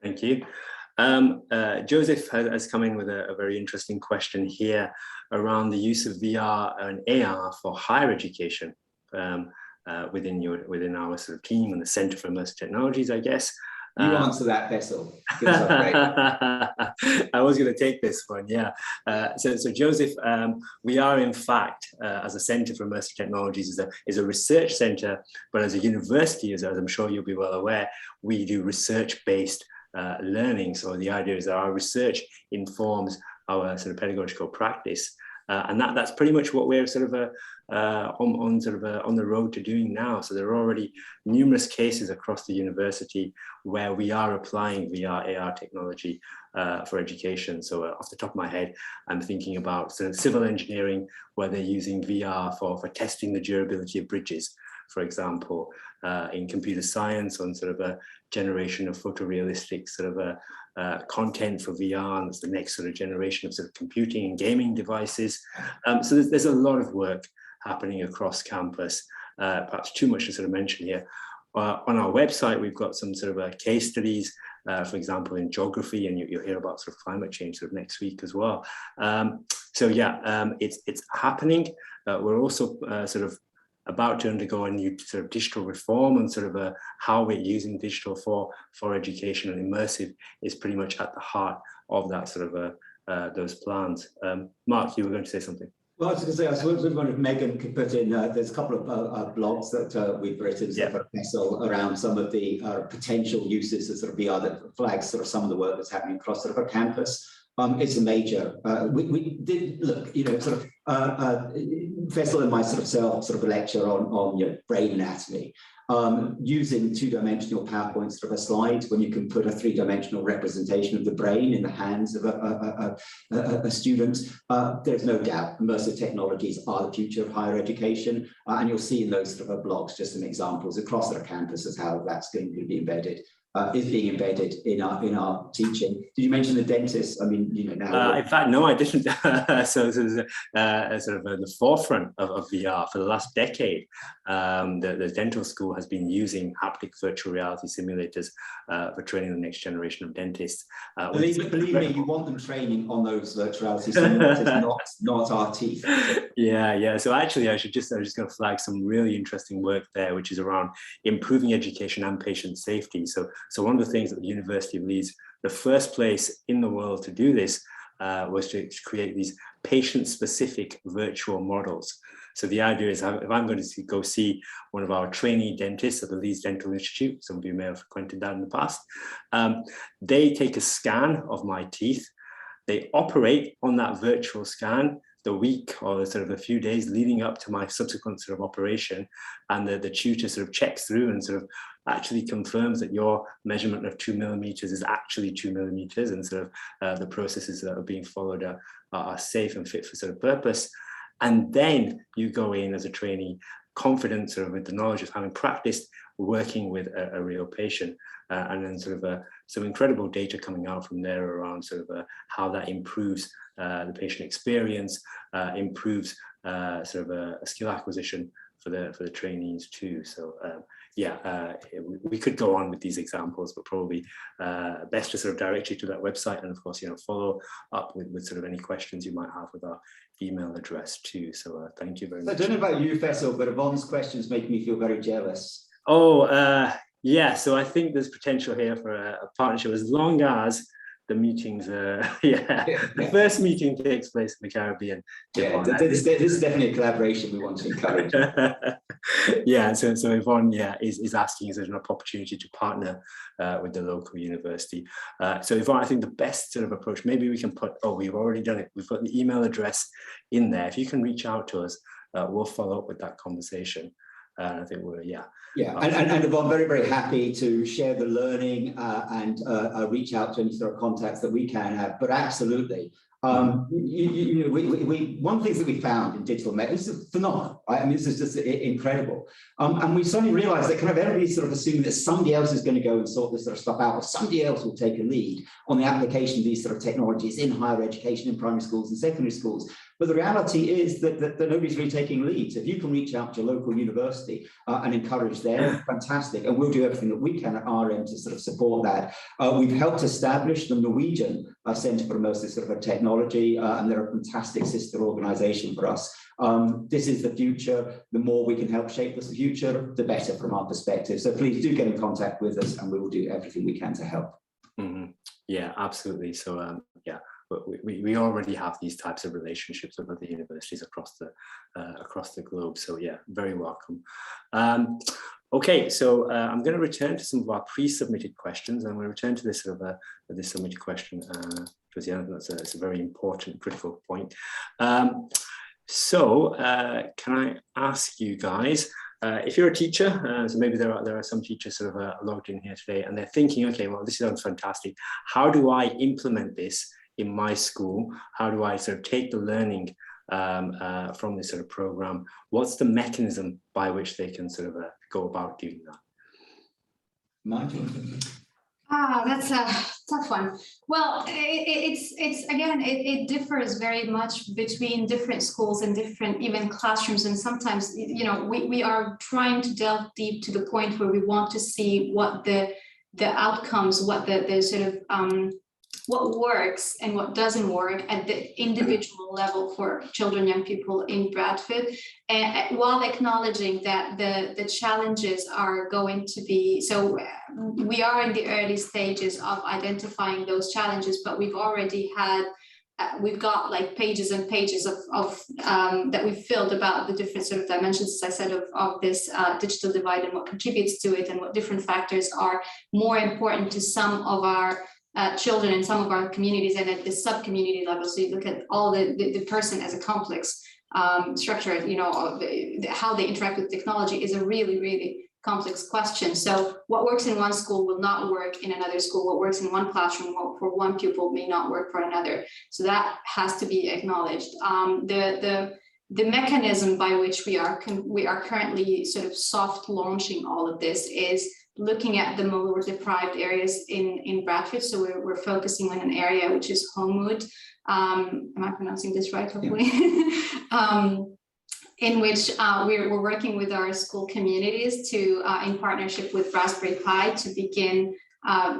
Thank you. Joseph has come in with a very interesting question here around the use of VR and AR for higher education within our sort of team and the Centre for Immersive Technologies, I guess. You answer that, Faisal. I was going to take this one, yeah. So Joseph, we are in fact, as a Centre for Immersive Technologies, is a research centre, but as a university, as I'm sure you'll be well aware, we do research-based learning. So the idea is that our research informs our sort of pedagogical practice. And that's pretty much what we're sort of on the road to doing now. So there are already numerous cases across the university where we are applying VR, AR technology for education. So off the top of my head, I'm thinking about sort of civil engineering, where they're using VR for testing the durability of bridges, for example, in computer science on sort of a generation of photorealistic sort of content for VR, and that's the next sort of generation of sort of computing and gaming devices. So there's a lot of work happening across campus, perhaps too much to sort of mention here. On our website, we've got some sort of case studies, for example, in geography, and you'll hear about sort of climate change sort of next week as well. So yeah, it's happening. We're also sort of about to undergo a new sort of digital reform, and sort of how we're using digital for education, and immersive is pretty much at the heart of that sort of those plans. Mark, you were going to say something. Well, I was going to say, I suppose we wondered if Megan could put in, there's a couple of blogs that we've written around some of the potential uses of sort of VR that flags sort of some of the work that's happening across sort of a campus. It's a major, we did look, you know, sort of, Faisal and myself sort of a lecture on you know, brain anatomy, using two-dimensional PowerPoint sort of a slide, when you can put a three-dimensional representation of the brain in the hands of a student. There's no doubt immersive technologies are the future of higher education, and you'll see in those sort of blogs just some examples across our campuses how that's going to be embedded. Is being embedded in our teaching. Did you mention the dentist? I mean, you know, now. In fact, no, I didn't. So there's sort of the forefront of VR for the last decade. The dental school has been using haptic virtual reality simulators for training the next generation of dentists. Believe me, you want them training on those virtual reality simulators, not our teeth. Yeah. So actually, I'm just going to flag some really interesting work there, which is around improving education and patient safety. So one of the things that the University of Leeds, the first place in the world to do this, was to create these patient-specific virtual models. So the idea is, if I'm going to go see one of our trainee dentists at the Leeds Dental Institute, some of you may have frequented that in the past, they take a scan of my teeth, they operate on that virtual scan the week or sort of a few days leading up to my subsequent sort of operation, and the tutor sort of checks through and sort of actually confirms that your measurement of 2 millimeters is actually 2 millimeters, and sort of the processes that are being followed are safe and fit for sort of purpose. And then you go in as a trainee confident, sort of with the knowledge of having practiced working with a real patient, and then sort of some incredible data coming out from there around sort of how that improves the patient experience, improves sort of a skill acquisition for the trainees too. So we could go on with these examples, but probably best to sort of direct you to that website, and of course, you know, follow up with sort of any questions you might have with our email address too. So thank you very much. I don't know about you, Faisal, but Yvonne's questions make me feel very jealous. Oh, yeah. So I think there's potential here for a partnership, as long as the meetings, the first meeting takes place in the Caribbean. Yeah, this is definitely a collaboration we want to encourage. Yeah, so Yvonne, is asking, is there an opportunity to partner with the local university? So Yvonne, I think the best sort of approach, maybe we can put, we've already done it, we've got the email address in there. If you can reach out to us, we'll follow up with that conversation. I think we're, and Yvonne, very, very happy to share the learning and reach out to any sort of contacts that we can have, but absolutely. One of the things that we found in digital medicine, this is phenomenal, right? I mean, this is just incredible. And we suddenly realized that kind of everybody's sort of assuming that somebody else is going to go and sort this sort of stuff out, or somebody else will take a lead on the application of these sort of technologies in higher education, in primary schools and secondary schools. But the reality is that nobody's really taking leads. If you can reach out to your local university and encourage them, fantastic. And we'll do everything that we can at our end to sort of support that. We've helped establish the Norwegian Centre for Immersive sort of a Technology, and they're a fantastic sister organisation for us. This is the future. The more we can help shape this future, the better from our perspective. So please do get in contact with us, and we will do everything we can to help. Mm-hmm. Yeah, absolutely. So but we already have these types of relationships with other universities across the globe. So yeah, very welcome. Okay, so I'm going to return to some of our pre-submitted questions. I'm going to return to this sort of this submitted question towards the end. That's a very important, critical point. So can I ask you guys, if you're a teacher, so maybe there are some teachers sort of logged in here today, and they're thinking, okay, well, this sounds fantastic. How do I implement this in my school? How do I sort of take the learning from this sort of program? What's the mechanism by which they can sort of go about doing that? That's a tough one. Well, it's again, it differs very much between different schools and different even classrooms. And sometimes, you know, we are trying to delve deep to the point where we want to see what the outcomes, what the sort of what works and what doesn't work at the individual level for children, young people in Bradford, and while acknowledging that the challenges are going to be, so we are in the early stages of identifying those challenges, but we've already had, we've got like pages and pages of that we've filled about the different sort of dimensions, as I said, of this digital divide and what contributes to it and what different factors are more important to some of our children in some of our communities and at the sub-community level. So you look at all the person as a complex structure, you know, how they interact with technology is a really, really complex question. So what works in one school will not work in another school. What works in one classroom for one pupil may not work for another. So that has to be acknowledged. The mechanism by which we are currently sort of soft launching all of this is looking at the more deprived areas in Bradford. So we're focusing on an area which is Homewood. Am I pronouncing this right, hopefully? Yeah. In which we're working with our school communities to, in partnership with Raspberry Pi, to begin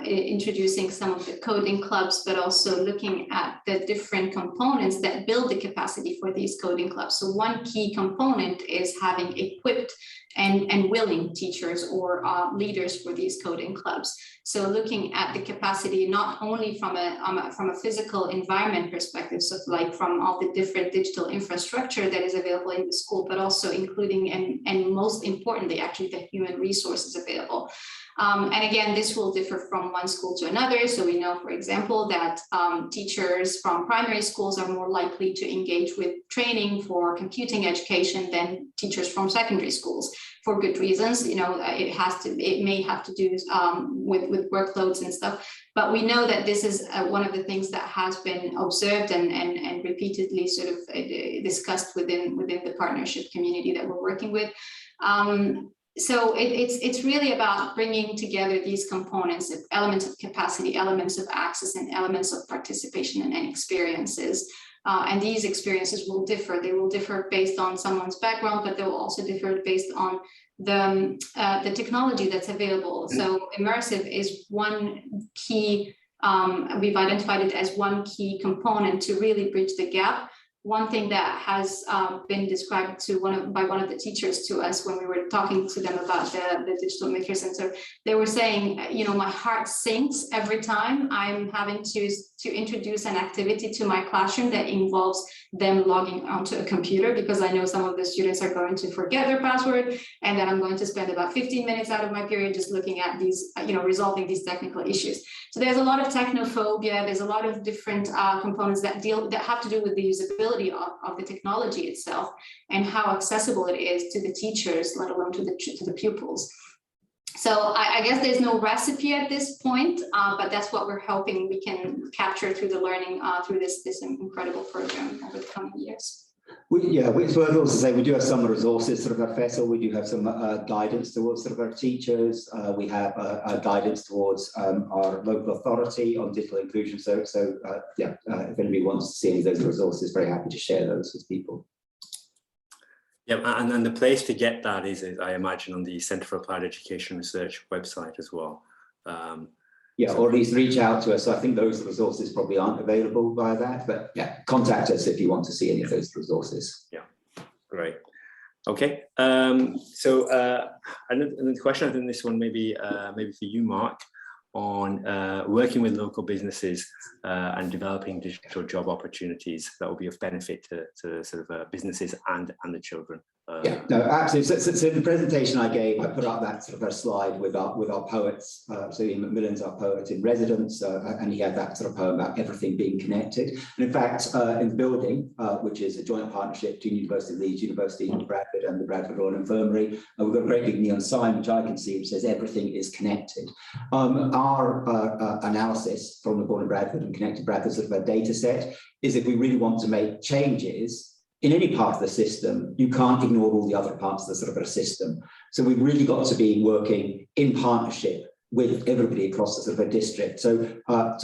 introducing some of the coding clubs, but also looking at the different components that build the capacity for these coding clubs. So one key component is having equipped and willing teachers or leaders for these coding clubs. So looking at the capacity, not only from a physical environment perspective, so like from all the different digital infrastructure that is available in the school, but also including and most importantly, actually the human resources available. And again, this will differ from one school to another. So we know, for example, that teachers from primary schools are more likely to engage with training for computing education than teachers from secondary schools, for good reasons. You know, it may have to do with workloads and stuff. But we know that this is one of the things that has been observed and repeatedly sort of discussed within the partnership community that we're working with. So it's really about bringing together these components, elements of capacity, elements of access, and elements of participation and experiences. And these experiences will differ. They will differ based on someone's background, but they will also differ based on the technology that's available. So immersive is one key, we've identified it as one key component to really bridge the gap. One thing that has been described by one of the teachers to us when we were talking to them about the digital maker center, they were saying, you know, my heart sinks every time I'm having to introduce an activity to my classroom that involves them logging onto a computer, because I know some of the students are going to forget their password, and then I'm going to spend about 15 minutes out of my period just looking at these, you know, resolving these technical issues. So there's a lot of technophobia. There's a lot of different components that have to do with the usability of the technology itself and how accessible it is to the teachers, let alone to the pupils. So I guess there's no recipe at this point, but that's what we're hoping we can capture through the learning through this incredible program over the coming years. It's worth also say we do have some resources sort of at FESL. We do have some guidance towards sort of our teachers. We have guidance towards our local authority on digital inclusion. So if anybody wants to see any of those resources, very happy to share those with people. Yeah, and the place to get that is, I imagine, on the Centre for Applied Education Research website as well. Yeah, or at least reach out to us. So I think those resources probably aren't available via that, but yeah, contact us if you want to see any of those resources. Yeah, great. Okay, so another question, I think this one maybe for you, Mark, on working with local businesses and developing digital job opportunities that will be of benefit to sort of businesses and the children Yeah, no, absolutely. So the presentation I gave, I put up that sort of a slide with our poets. So Ian Macmillan's our poet in residence, and he had that sort of poem about everything being connected. And in fact, in the building, which is a joint partnership between University of Leeds, University of Bradford, and the Bradford Royal Infirmary, we've got a great big neon sign, which I can see, which says everything is connected. Our analysis from the Born in Bradford and Connected Bradford sort of a data set is if we really want to make changes in any part of the system, you can't ignore all the other parts of the sort of a system. So we've really got to be working in partnership with everybody across the sort of a district. So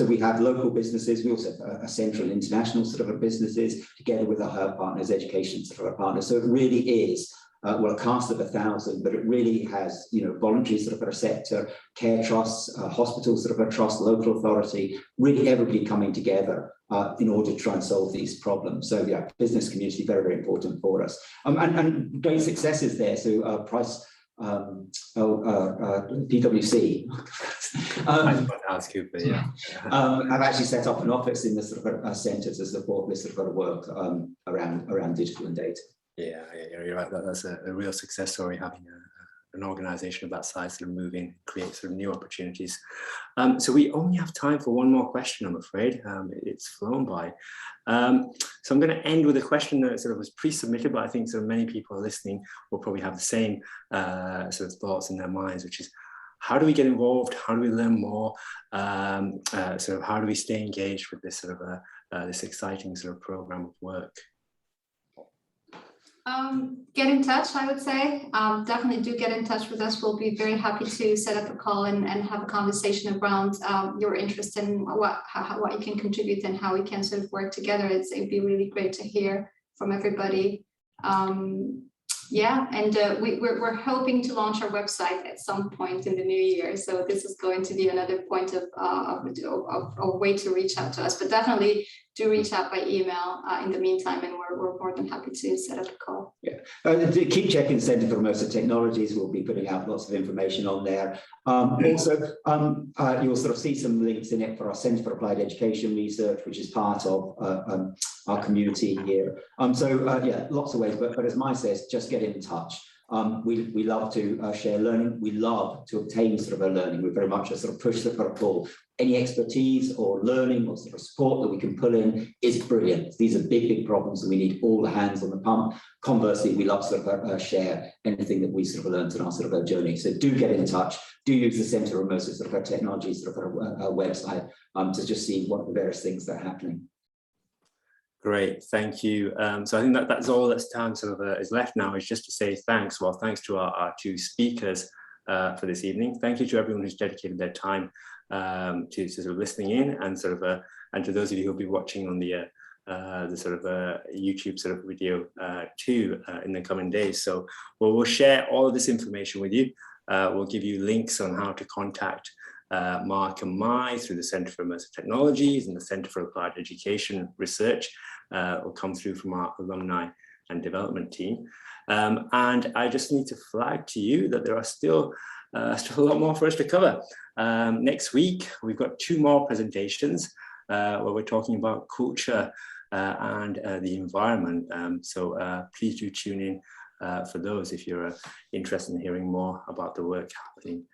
we have local businesses, we also have a central international sort of a businesses together with our partners, education sort of a partner. So it really is well, a cast of 1,000, but it really has, you know, voluntary sort of a sector, care trusts, hospitals sort of a trust, local authority, really everybody coming together in order to try and solve these problems. So yeah, business community, very, very important for us. And great successes there. So PwC. I've actually set up an office in the sort of centre to support this sort of work around digital and data. Yeah, you're right. That's a real success story, having an organisation of that size sort of move in, create sort of new opportunities. So we only have time for one more question, I'm afraid. It's flown by. So I'm going to end with a question that sort of was pre-submitted, but I think sort of many people listening will probably have the same sort of thoughts in their minds, which is, how do we get involved? How do we learn more? Sort of how do we stay engaged with this sort of this exciting sort of program of work? Get in touch, I would say. Definitely do get in touch with us. We'll be very happy to set up a call and have a conversation around your interest in what you can contribute and how we can sort of work together. It'd be really great to hear from everybody. Yeah, and we're hoping to launch our website at some point in the new year. So this is going to be another point of a way to reach out to us. But definitely do reach out by email in the meantime, and we're more than happy to set up a call. Yeah, keep checking Centre for Immersive Technologies. We'll be putting out lots of information on there. Also, you'll sort of see some links in it for our Centre for Applied Education Research, which is part of our community here. Yeah, lots of ways, but as Mai says, just get in touch. We love to share learning. We love to obtain sort of a learning. We're very much a sort of push that sort of pull. Any expertise or learning or sort of support that we can pull in is brilliant. These are big, big problems, and we need all the hands on the pump. Conversely, we love sort of share anything that we sort of learned in our sort of journey. So do get in touch. Do use the Centre for Immersive sort of Technology sort of website to just see what the various things that are happening. Great, thank you. So I think that's all that's time sort of is left now, is just to say thanks. Well, thanks to our two speakers for this evening. Thank you to everyone who's dedicated their time to sort of listening in, and sort of and to those of you who'll be watching on the sort of YouTube sort of video too in the coming days. So we'll share all of this information with you. We'll give you links on how to contact Mark and Mai through the Centre for Immersive Technologies and the Centre for Applied Education Research. Will come through from our alumni and development team. And I just need to flag to you that there are still a lot more for us to cover. Next week, we've got 2 more presentations where we're talking about culture and the environment. So please do tune in for those if you're interested in hearing more about the work happening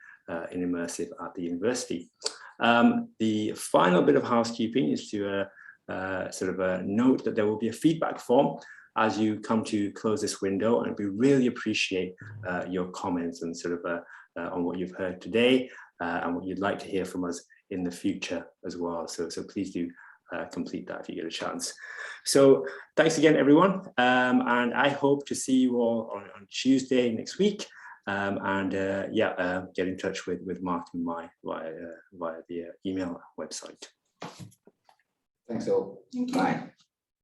in Immersive at the university. The final bit of housekeeping is to sort of note that there will be a feedback form as you come to close this window, and we really appreciate your comments and sort of on what you've heard today and what you'd like to hear from us in the future as well. So please do complete that if you get a chance. So thanks again, everyone, and I hope to see you all on Tuesday next week. Yeah, get in touch with Mark and Mai via the email website. Thanks all. Thank you. Bye.